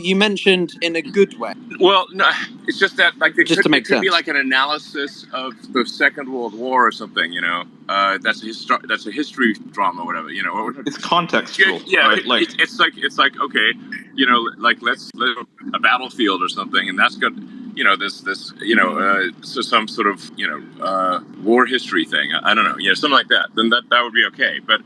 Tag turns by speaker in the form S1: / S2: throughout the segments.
S1: You mentioned in a good way.
S2: Well, no, it's just that like it
S1: Just to make
S2: could be
S1: sense.
S2: like an analysis of the Second World War or something. You know, that's a history drama, or whatever. You know,
S3: It's contextual.
S2: Yeah,
S3: right? Like
S2: it's like okay, you know, like let's a battlefield or something, and that's good. You know, this so some sort of war history thing. I don't know, something like that. Then that would be okay. But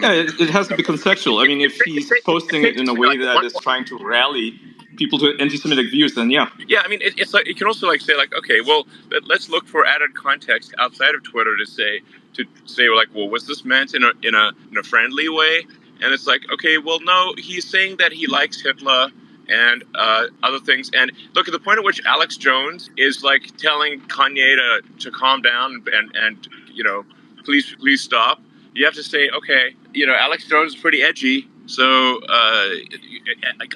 S3: yeah, it has to be contextual. I mean, if he's posting it in a way that is trying to rally people to anti-Semitic views, then yeah.
S2: Yeah, I mean, it's like you can also like say like, okay, well, let's look for added context outside of Twitter to say like, well, was this meant in a friendly way? And it's like, okay, well, no, he's saying that he likes Hitler and other things. And look at the point at which Alex Jones is like telling Kanye to calm down and please stop. You have to say, okay, Alex Jones is pretty edgy. So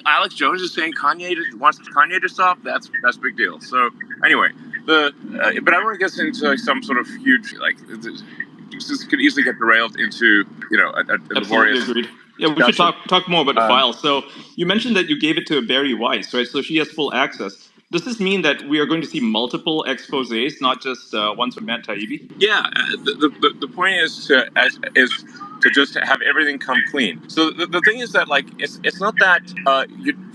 S2: Alex Jones is saying Kanye wants Kanye to stop. That's a big deal. So anyway, but I don't want to get into like some sort of huge like this could easily get derailed into a laborious.
S3: Agreed. Yeah, we should talk more about the file. So you mentioned that you gave it to Barry Weiss, right? So she has full access. Does this mean that we are going to see multiple exposés, not just ones from Matt Taibbi?
S2: Yeah, the point is to just have everything come clean. So the thing is that like it's not that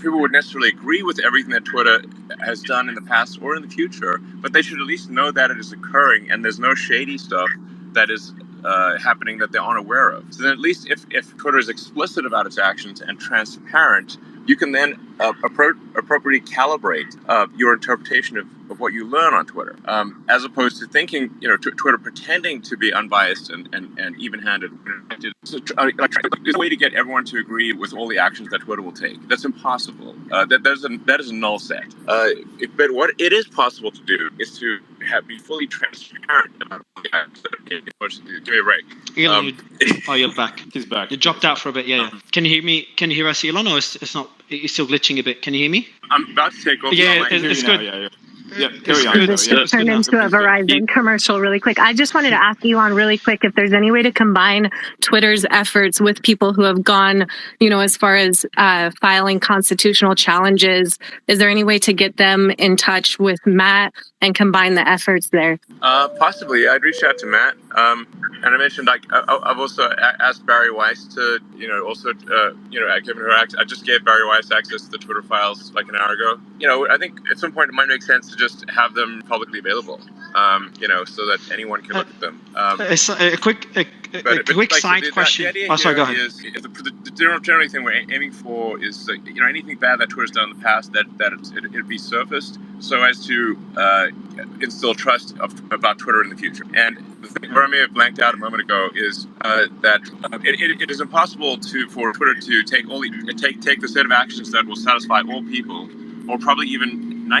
S2: people would necessarily agree with everything that Twitter has done in the past or in the future, but they should at least know that it is occurring and there's no shady stuff that is happening that they're unaware of. So then at least if Twitter is explicit about its actions and transparent, you can then appropriately calibrate your interpretation of what you learn on Twitter, as opposed to thinking, Twitter pretending to be unbiased and even-handed. There's a way to get everyone to agree with all the actions that Twitter will take. That's impossible. That is a null set. But what it is possible to do is to be fully transparent about the actions that give me a break.
S4: Elon, you're back.
S3: He's back.
S4: You dropped out for a bit. Yeah. Can you hear me? Can you hear us, Elon? Or it's not? It's still glitching a bit. Can you hear me?
S2: I'm about to take off.
S4: Yeah, it's good.
S3: Yeah, carry on.
S5: This turned into a Verizon commercial really quick. I just wanted to ask Elon really quick if there's any way to combine Twitter's efforts with people who have gone, as far as filing constitutional challenges. Is there any way to get them in touch with Matt and combine the efforts there?
S2: Possibly. I'd reach out to Matt. And I mentioned I've also asked Barry Weiss to, I've given her access. I just gave Barry Weiss access to the Twitter files like an hour ago. I think at some point it might make sense to just have them publicly available, so that anyone can look at them.
S4: It's a quick side question. Sorry, go ahead.
S2: The general thing we're aiming for is, anything bad that Twitter's done in the past, that it'd be surfaced so as to instill trust about Twitter in the future. And the thing where I may have blanked out a moment ago is that it is impossible for Twitter to take the set of actions that will satisfy all people, or probably even